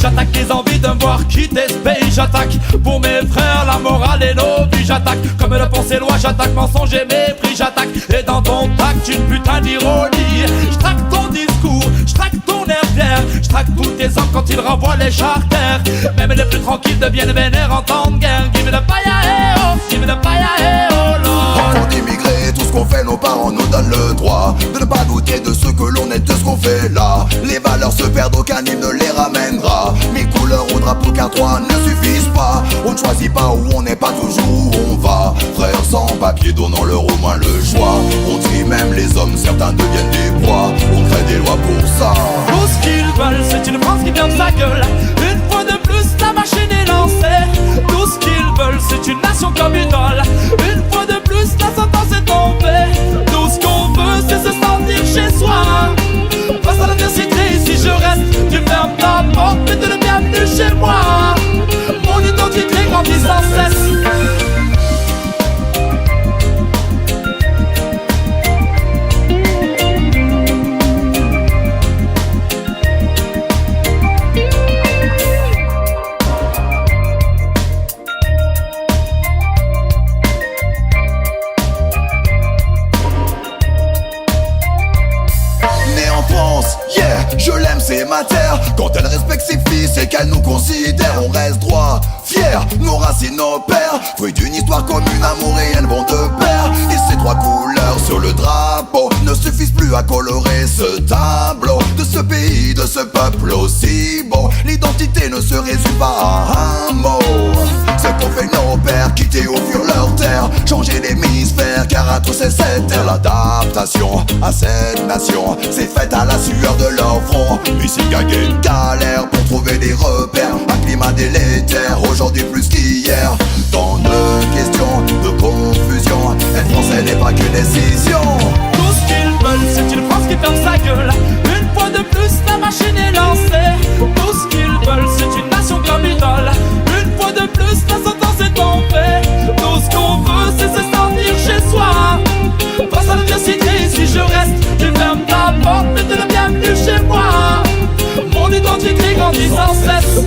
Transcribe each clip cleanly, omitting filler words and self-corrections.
J'attaque les envies de me voir quitter ce pays. J'attaque pour mes frères, la morale et nos vies. J'attaque comme le pensée loi, j'attaque mensonge et mépris. J'attaque et dans ton tact une putain d'ironie. J'traque ton discours, j'traque ton air fier. J'traque tous tes hommes quand ils renvoient les charters. Même les plus tranquilles deviennent vénères en temps de guerre. Give me the fire, hey oh, give me the fire, hey oh Lord. Enfants d'immigrés, tout ce qu'on fait, nos parents nous donnent le droit de ne pas douter de ce que l'on est, de ce qu'on fait là. Les valeurs se perdent, aucun hymne ne les ramènera. Mille couleurs au drapeau car trois ne suffisent pas. On ne choisit pas où on n'est pas toujours où on va. Frères sans papier, donnons-leur au moins le choix. On trie même les hommes, certains deviennent des proies. On crée des lois pour ça. Tout ce qu'ils veulent, c'est une France qui ferme sa gueule. Une fois de plus, la machine est lancée. Tout ce qu'ils veulent, c'est une nation comme une idole. Une fois de plus, la sentence est tombée. Tout ce qu'on veut, c'est se sentir chez soi. Face à l'adversité, si je reste, tu fermes ta porte, mais tu le bienvenue chez moi. Mon identité grandit sans cesse. Je l'aime, c'est ma terre. Quand elle respecte ses fils et qu'elle nous considère, on reste droit, fier, nos racines, nos pères. Fruit d'une histoire commune, amour et elles vont de pair. Et ces trois couleurs sur le drapeau ne suffisent plus à colorer ce tableau de ce pays, de ce peuple aussi beau. L'identité ne se résume pas à un mot. Ce qu'ont fait nos pères, quitter au fur leur terre, changer l'hémisphère, car à tous c'est cette terre. L'adaptation à cette nation c'est faite à la sueur de leur front. Ici gaguer une galère pour trouver des repères. Un climat délétère, aujourd'hui plus qu'hier. Tant de questions, de confusion. Être français n'est pas qu'une décision. Tout ce qu'ils veulent, c'est une France qui ferme sa gueule. Une fois de plus, la machine est lancée. Tout ce qu'ils veulent, c'est une nation comme idole. Une fois de plus, la sentence est tombée. Tout ce qu'on veut, c'est se sentir chez soi. Face à l'adversité, si je reste, tu fermes ta porte, mais tu le bienvenue chez moi. Mon identité grandit sans cesse.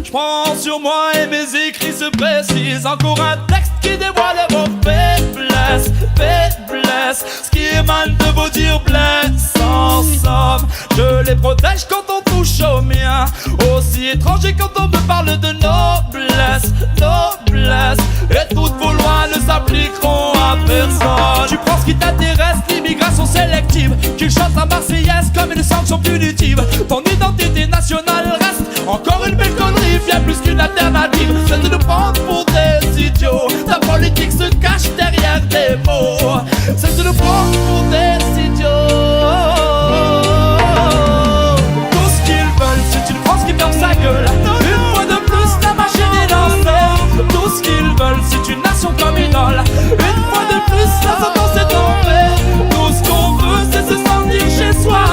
J'prends sur moi et mes écrits se précisent. Encore un texte qui dévoile vos faiblesses, faiblesses. Ce qui émane de vos dires blesse. En somme, je les protège quand on touche au mien. Aussi étranger quand on me parle de noblesse, noblesse. Et toutes vos lois ne s'appliqueront à personne. Tu prends ce qui t'intéresse, l'immigration sélective. Qu'ils chantent la Marseillaise comme une sanction punitive. Ton identité nationale reste encore une belle connerie. Bien plus qu'une alternative, c'est de nous prendre pour des idiots. Ta politique se cache derrière des mots. C'est de nous prendre pour des idiots. Tout ce qu'ils veulent, c'est une France qui ferme sa gueule. Une fois de plus, la machine est lancée. Tout ce qu'ils veulent, c'est une nation comme idole. Une fois de plus, la sentence est tombée. Tout ce qu'on veut, c'est se sentir chez soi.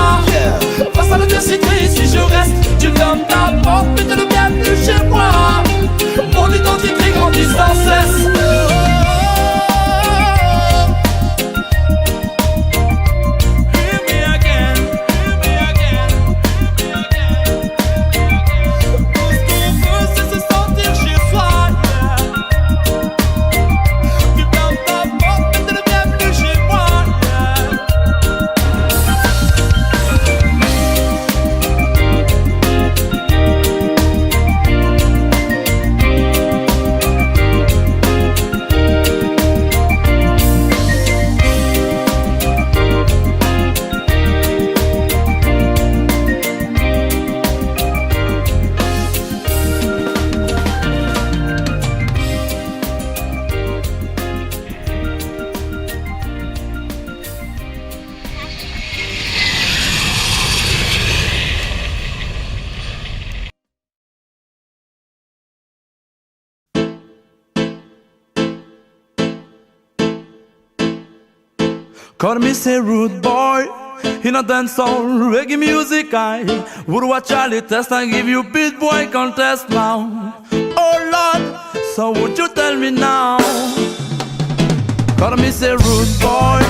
Face à l'adversité, si je reste, tu fermes ta porte, mais tu le bienvenue chez moi. Mon identité grandit sans cesse. Call me say rude boy, in a dancehall reggae music I would watch all the test and give you beat boy contest now. Oh Lord, so would you tell me now? Call me say rude boy,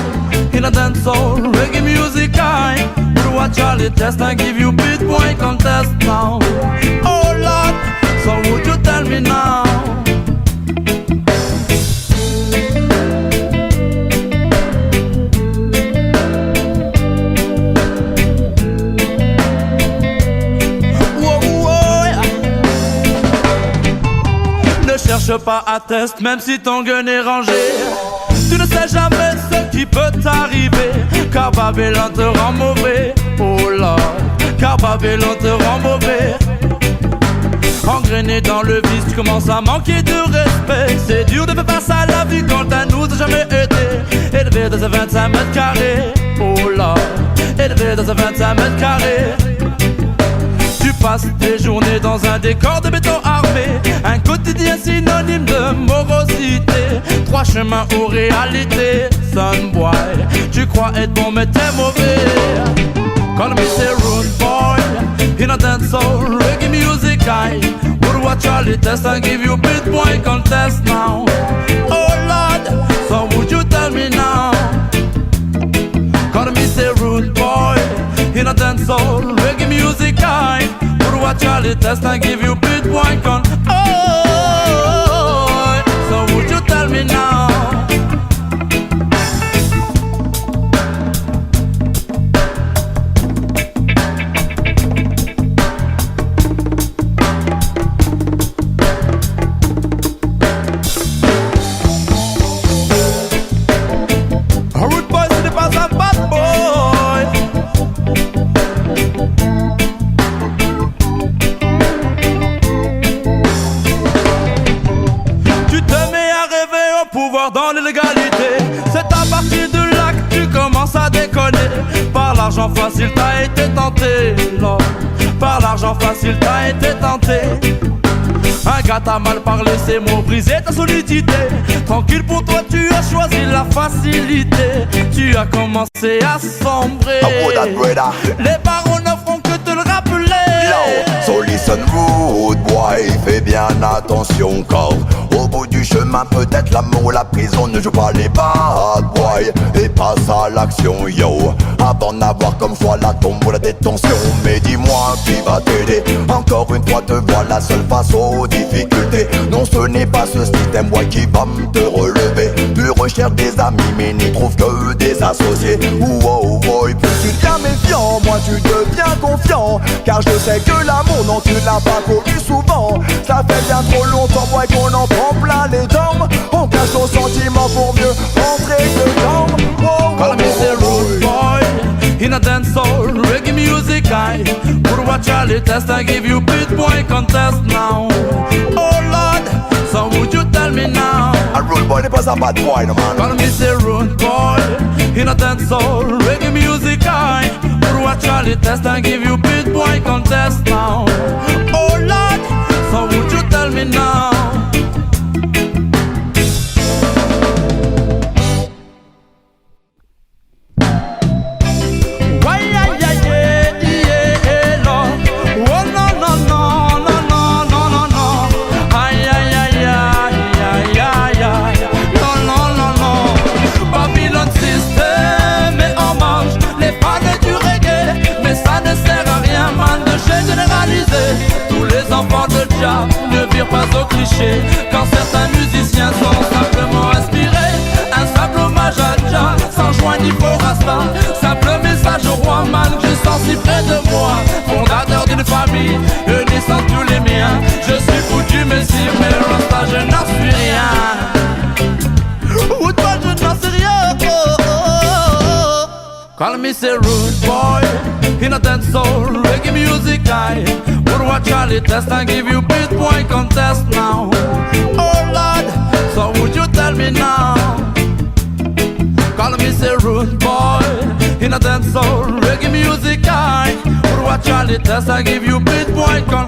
in a dancehall reggae music I would what Charlie test and give you beat boy contest now. Oh Lord, so would you tell me now? Ne cherche pas à test, même si ton gun est rangé. Tu ne sais jamais ce qui peut t'arriver, car Babylone te rend mauvais. Oh Lord, car Babylone te rend mauvais. Engrainé dans le vice, tu commences à manquer de respect. C'est dur de faire face à la vie quand elle nous a jamais été. Élevé dans un 25 mètres carrés. Oh Lord, élevé dans un 25 mètres carrés. Tu passes tes journées dans un décor de béton armé. Un quotidien synonyme de morosité. Trois chemins aux réalités. Son boy, tu crois être bon mais t'es mauvais. Call me say rude boy, in a dance soul, reggae music I would watch Charlie test and give you beat boy contest now. Oh Lord, so would you tell me now? Call me say rude boy, in a dance soul, reggae music I would watch Charlie test and give you beat boy contest. Oh, so would you tell me now? Dans l'illégalité, c'est à partir de là que tu commences à déconner. Par l'argent facile t'as été tenté, Lord. Par l'argent facile t'as été tenté. Un gars t'a mal parlé, ses mots brisé ta solidité. Tranquille pour toi, tu as choisi la facilité. Tu as commencé à sombrer. Les paroles ne feront que te le rappeler. So listen rude boy, fais bien attention car au bout du chemin peut-être l'amour ou la prison. Ne joue pas les bad boys et passe à l'action yo. Avant d'avoir comme choix la tombe ou la détention. Mais dis-moi qui va t'aider. Encore une fois te voilà seule face aux difficultés. Non ce n'est pas ce système boy qui va te relever. Tu recherches des amis mais n'y trouves que des associés. Oh boy, plus tu deviens méfiant, moi tu deviens confiant. Car je sais que l'amour non tu l'as pas connu souvent. Ça fait bien trop longtemps boy qu'on en prend plein les jambes. On cache nos sentiments pour mieux rentrer dedans. Call me the rude boy, in a dance soul, reggae music I would watch Charlie test and give you beat boy contest now. Oh Lord, so would you tell me now? A rude boy n'est pas un bad boy no man. Call me the rude boy, in a dance soul, reggae music I would watch Charlie test and give you beat boy contest now. Oh Lord, so would you tell me now? Tous les enfants de Jah ne virent pas au cliché. Quand certains musiciens sont simplement inspirés. Un simple hommage à Jah, sans joint ni faux rasta. Simple message au roi man que je sens si près de moi. Fondateur d'une famille, unissant tous les miens. Je suis foutu mais si mais rasta je n'en suis rien. Ou toi je n'en sais rien. Call me say rude boy, in a dance soul, reggae music I would watch Charlie test and give you beat boy contest now. Oh Lord, so would you tell me now? Call me say rude boy, in a dance soul, reggae music I would watch Charlie test and give you beat boy contest.